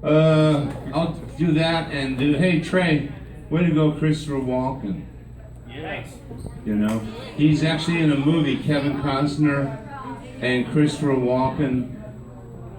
I'll do that and do, hey Trey, way to go, Christopher Walken. Yes. You know, he's actually in a movie, Kevin Costner and Christopher Walken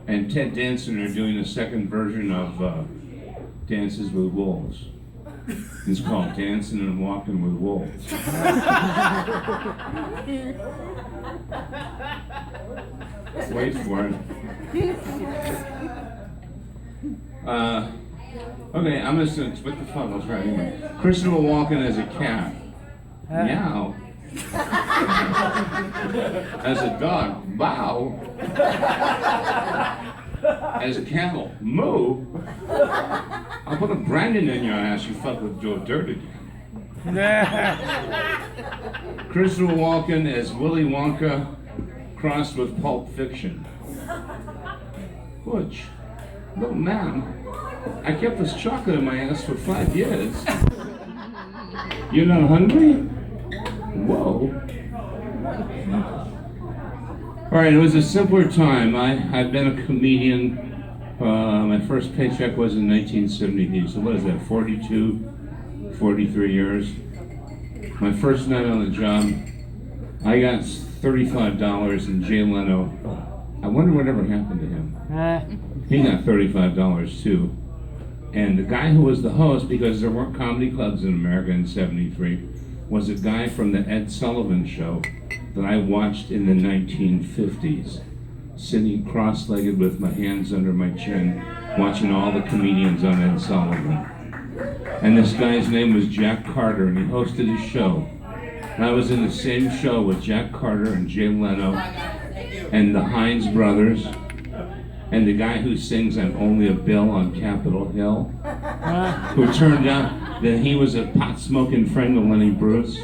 and Ted Danson are doing a second version of Dances with Wolves. It's called Dancing and Walking with Wolves. Wait for it. Okay, I'm just gonna, what the fuck was right anyway. Christopher Walken as a cat. Meow. As a dog, bow. As a camel, moo. I'll put a Brandon in your ass, you fuck with Joe Dirt again. Christopher Walken as Willy Wonka crossed with Pulp Fiction. Butch, little man, I kept this chocolate in my ass for 5 years. You're not hungry? Whoa. All right, it was a simpler time. I've been a comedian. My first paycheck was in 1973. So what is that, 43 years? My first night on the job, I got $35 and Jay Leno. I wonder whatever happened to him. He got $35 too. And the guy who was the host, because there weren't comedy clubs in America in 73, was a guy from the Ed Sullivan Show that I watched in the 1950s, sitting cross-legged with my hands under my chin, watching all the comedians on Ed Sullivan. And this guy's name was Jack Carter, and he hosted his show. And I was in the same show with Jack Carter and Jay Leno and the Hines brothers and the guy who sings I'm Only a Bill on Capitol Hill, who turned out that he was a pot-smoking friend of Lenny Bruce.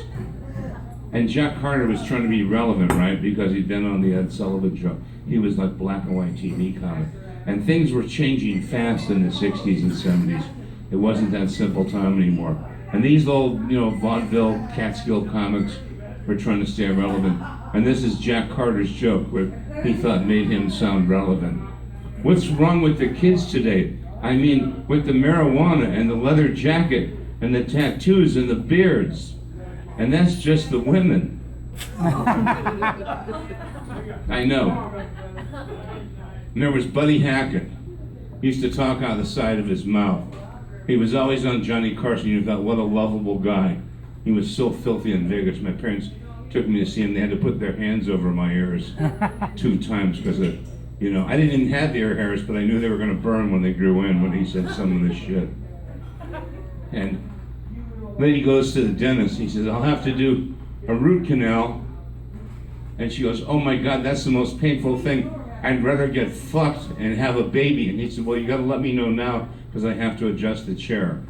And Jack Carter was trying to be relevant, right? Because he'd been on the Ed Sullivan Show. He was like black and white TV comic. And things were changing fast in the 60s and 70s. It wasn't that simple time anymore. And these old, vaudeville, Catskill comics were trying to stay relevant. And this is Jack Carter's joke, where he thought made him sound relevant. What's wrong with the kids today? I mean, with the marijuana and the leather jacket and the tattoos and the beards. And that's just the women. I know. And there was Buddy Hackett. He used to talk out of the side of his mouth. He was always on Johnny Carson. You thought, what a lovable guy. He was so filthy in Vegas. My parents took me to see him. They had to put their hands over my ears 2 times because of, I didn't even have the ear hairs, but I knew they were going to burn when they grew in when he said some of this shit. And then he goes to the dentist. He says, I'll have to do a root canal. And she goes, oh my God, that's the most painful thing. I'd rather get fucked and have a baby. And he said, well, you got to let me know now because I have to adjust the chair.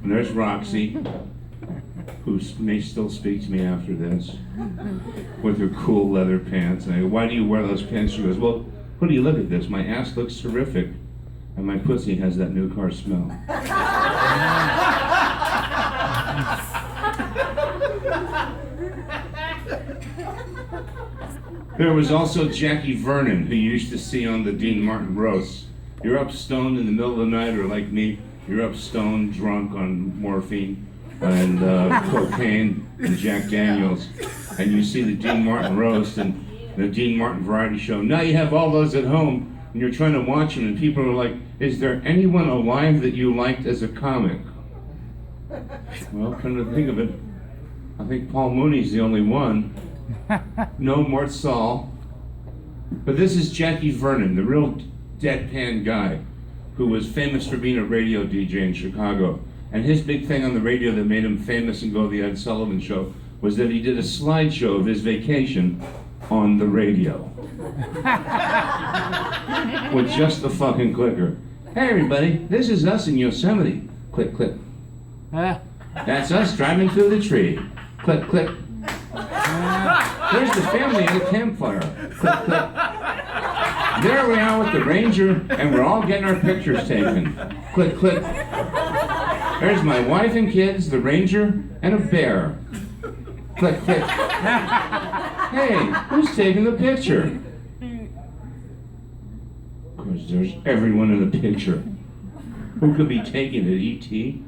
And there's Roxy, who may still speak to me after this, with her cool leather pants. And I go, why do you wear those pants? She goes, well, who do you look at this? My ass looks terrific, and my pussy has that new car smell. There was also Jackie Vernon, who you used to see on the Dean Martin roasts. You're up stoned in the middle of the night, or like me, you're up stoned, drunk on morphine and cocaine and Jack Daniels, and you see the Dean Martin roast and the Dean Martin variety show. Now you have all those at home, and you're trying to watch them, and people are like, is there anyone alive that you liked as a comic? Well, come to think of it, I think Paul Mooney's the only one. No, Mort Saul. But this is Jackie Vernon, the real deadpan guy who was famous for being a radio DJ in Chicago. And his big thing on the radio that made him famous and go to the Ed Sullivan Show was that he did a slideshow of his vacation on the radio. With just the fucking clicker. Hey everybody, this is us in Yosemite. Click, click. That's us driving through the tree. Click, click. There's the family at the campfire. Click, click. There we are with the ranger, and we're all getting our pictures taken. Click, click. There's my wife and kids, the ranger, and a bear. Click, click. Hey, who's taking the picture? There's everyone in the picture. Who could be taking it, E.T.?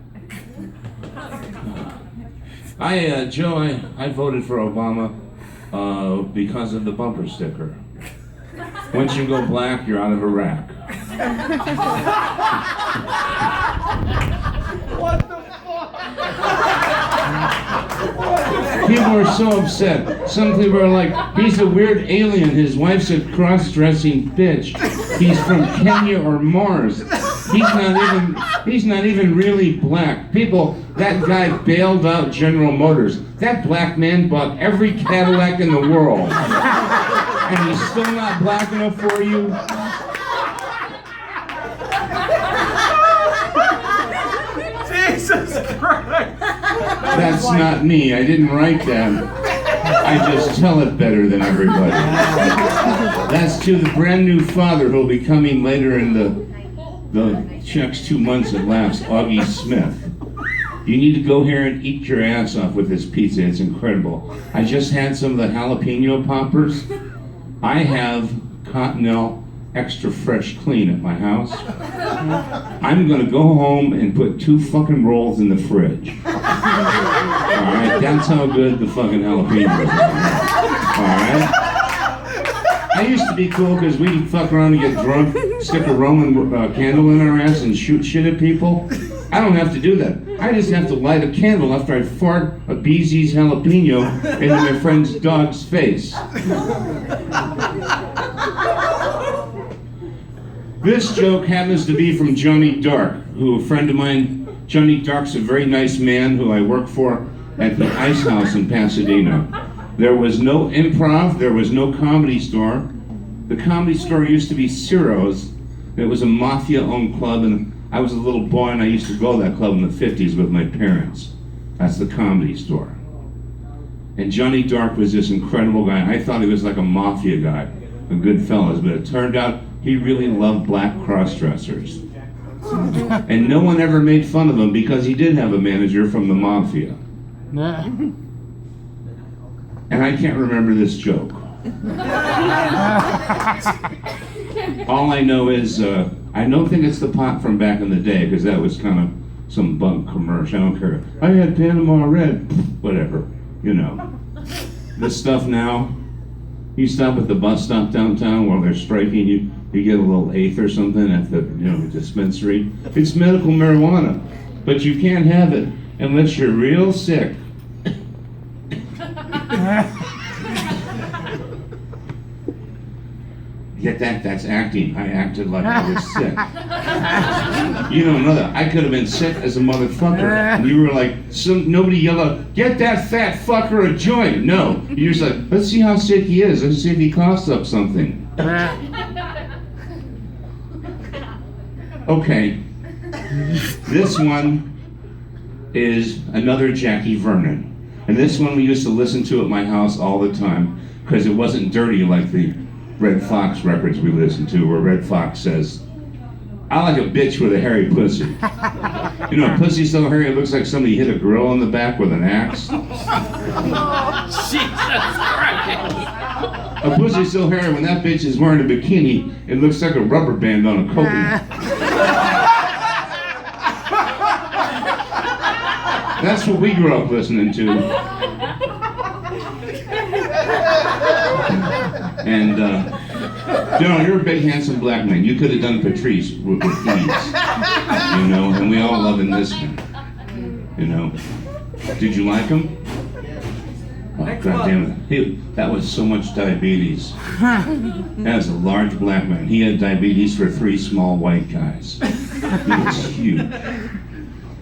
Joe, I voted for Obama because of the bumper sticker. Once you go black, you're out of Iraq. What the fuck? People are so upset. Some people are like, he's a weird alien. His wife's a cross-dressing bitch. He's from Kenya or Mars. He's not even really black. People, that guy bailed out General Motors. That black man bought every Cadillac in the world. And he's still not black enough for you? Jesus Christ! That's not me. I didn't write that. I just tell it better than everybody. That's to the brand new father who'll be coming later in the next 2 months at last, Augie Smith. You need to go here and eat your ass off with this pizza. It's incredible. I just had some of the jalapeno poppers. I have Cottonelle extra fresh clean at my house. I'm gonna go home and put 2 fucking rolls in the fridge. Alright, that's how good the fucking jalapenos are. Alright? I used to be cool because we'd fuck around and get drunk, stick a Roman candle in our ass and shoot shit at people. I don't have to do that. I just have to light a candle after I fart a BZ's jalapeno into my friend's dog's face. This joke happens to be from Johnny Dark, who a friend of mine, Johnny Dark's a very nice man who I work for at the Ice House in Pasadena. There was no improv, there was no comedy store. The comedy store used to be Ciro's. It was a mafia-owned club, and I was a little boy and I used to go to that club in the 50s with my parents. That's the Comedy Store. And Johnny Dark was this incredible guy. I thought he was like a mafia guy, a good fellas, but it turned out he really loved black cross-dressers. And no one ever made fun of him because he did have a manager from the mafia. And I can't remember this joke. All I know is, I don't think it's the pot from back in the day, because that was kind of some bunk commercial. I don't care. I had Panama Red, whatever, you know. This stuff now, you stop at the bus stop downtown while they're striking, you get a little eighth or something at the dispensary. It's medical marijuana, but you can't have it unless you're real sick. Get that? That's acting. I acted like I was sick. You don't know that. I could have been sick as a motherfucker. And you were like, nobody yelled out, get that fat fucker a joint. No. You're just like, let's see how sick he is. Let's see if he coughs up something. Okay. This one is another Jackie Vernon. And this one we used to listen to at my house all the time because it wasn't dirty like the Red Fox records we listened to, where Red Fox says, I like a bitch with a hairy pussy. You know, a pussy so hairy it looks like somebody hit a girl in the back with an axe. Jesus Christ! A pussy so hairy when that bitch is wearing a bikini, it looks like a rubber band on a coconut. That's what we grew up listening to. And, you're a big, handsome black man. You could have done Patrice with ease. And we all love this one. Did you like him? Oh, God damn it. That was so much diabetes. That was a large black man. He had diabetes for 3 small white guys. He was huge.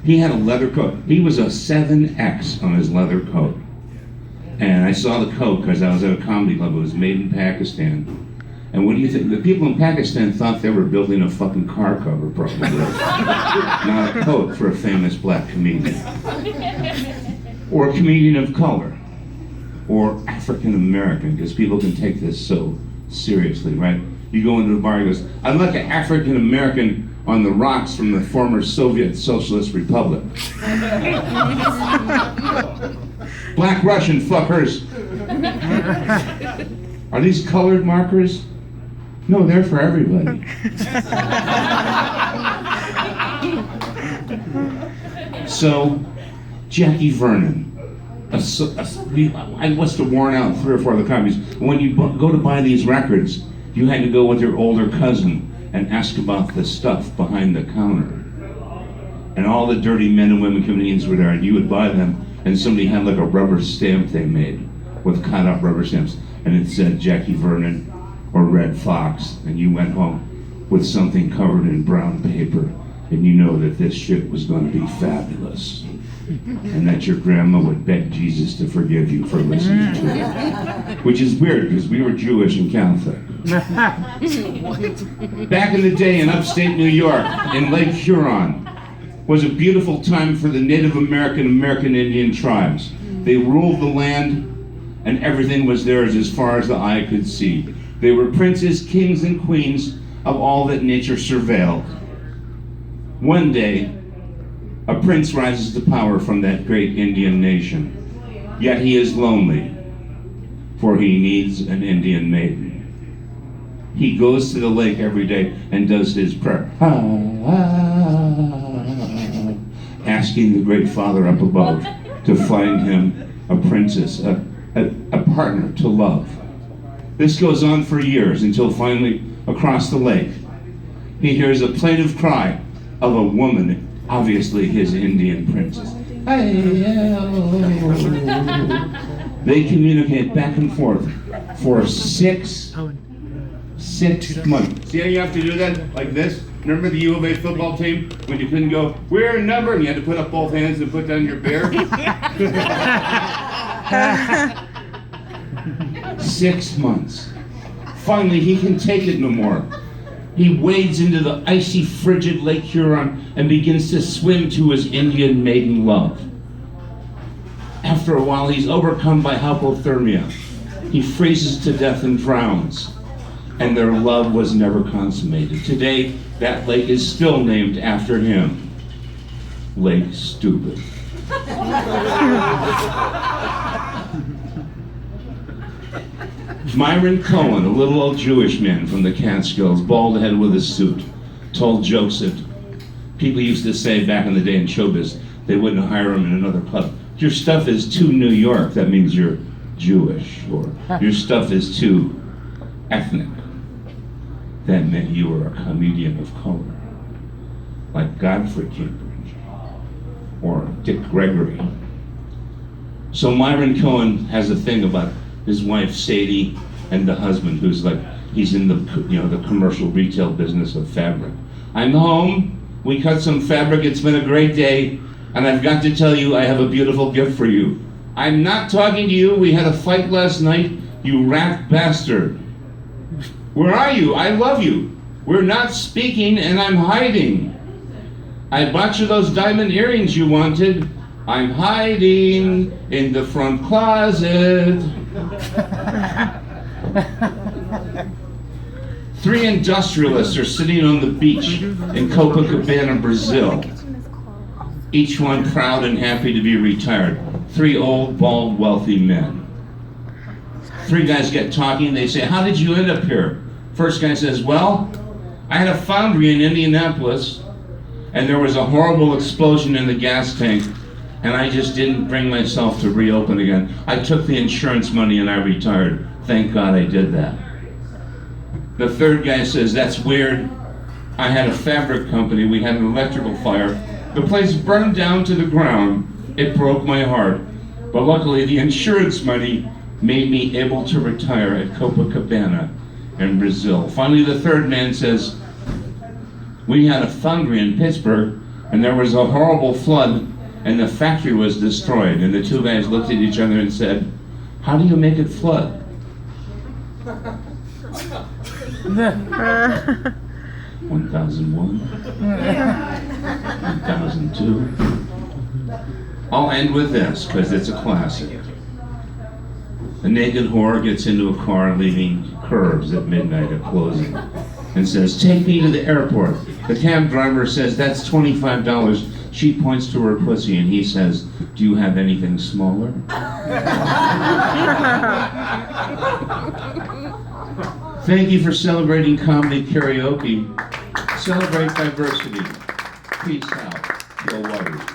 He had a leather coat. He was a 7X on his leather coat. And I saw the coat because I was at a comedy club. It was made in Pakistan. And what do you think? The people in Pakistan thought they were building a fucking car cover, probably. Not a coat for a famous black comedian. Or a comedian of color. Or African American, because people can take this so seriously, right? You go into the bar and goes, I'd like an African American on the rocks from the former Soviet Socialist Republic. Black Russian fuckers. Are these colored markers? No, they're for everybody. So, Jackie Vernon. I must have worn out 3 or 4 of the copies. When you go to buy these records, you had to go with your older cousin and ask about the stuff behind the counter. And all the dirty men and women comedians were there, and you would buy them, and somebody had like a rubber stamp they made with cut up rubber stamps, and it said Jackie Vernon or Red Fox, and you went home with something covered in brown paper, and you know that this shit was going to be fabulous, and that your grandma would beg Jesus to forgive you for listening to it, which is weird because we were Jewish and Catholic. Back in the day in upstate New York, in Lake Huron, was a beautiful time for the Native American Indian tribes. They ruled the land, and everything was theirs as far as the eye could see. They were princes, kings, and queens of all that nature surveilled. One day, a prince rises to power from that great Indian nation. Yet he is lonely, for he needs an Indian maiden. He goes to the lake every day and does his prayer, asking the great Father up above to find him a princess, a partner to love. This goes on for years until finally, across the lake, he hears a plaintive cry of a woman, obviously his Indian princess. They communicate back and forth for 6 months. See how you have to do that? Like this? Remember the U of A football team? When you couldn't go, we're a number, and you had to put up both hands and put down your bear? 6 months. Finally, he can take it no more. He wades into the icy, frigid Lake Huron and begins to swim to his Indian maiden love. After a while, he's overcome by hypothermia. He freezes to death and drowns. And their love was never consummated. Today, that lake is still named after him. Lake Stupid. Myron Cohen, a little old Jewish man from the Catskills, bald-headed with a suit, told jokes that people used to say back in the day in showbiz, they wouldn't hire him in another club. Your stuff is too New York, that means you're Jewish. Or your stuff is too ethnic, that meant you were a comedian of color. Like Godfrey Cambridge or Dick Gregory. So Myron Cohen has a thing about his wife Sadie and the husband who's like, he's in the commercial retail business of fabric. I'm home, we cut some fabric, it's been a great day, and I've got to tell you I have a beautiful gift for you. I'm not talking to you, we had a fight last night, you rat bastard. Where are you? I love you. We're not speaking and I'm hiding. I bought you those diamond earrings you wanted. I'm hiding in the front closet. 3 industrialists are sitting on the beach in Copacabana, Brazil. Each one proud and happy to be retired. 3 old, bald, wealthy men. 3 guys get talking, they say, how did you end up here? First guy says, well, I had a foundry in Indianapolis, and there was a horrible explosion in the gas tank, and I just didn't bring myself to reopen again. I took the insurance money and I retired. Thank God I did that. The third guy says, that's weird. I had a fabric company, we had an electrical fire. The place burned down to the ground. It broke my heart. But luckily the insurance money made me able to retire at Copacabana in Brazil. Finally, the third man says, we had a foundry in Pittsburgh, and there was a horrible flood, and the factory was destroyed. And the 2 guys looked at each other and said, how do you make it flood? 1001, 1002. I'll end with this, because it's a classic. A naked whore gets into a car leaving Curves at midnight at closing and says, take me to the airport. The cab driver says, that's $25. She points to her pussy and he says, do you have anything smaller? Thank you for celebrating comedy karaoke. Celebrate diversity. Peace out. Go Waters.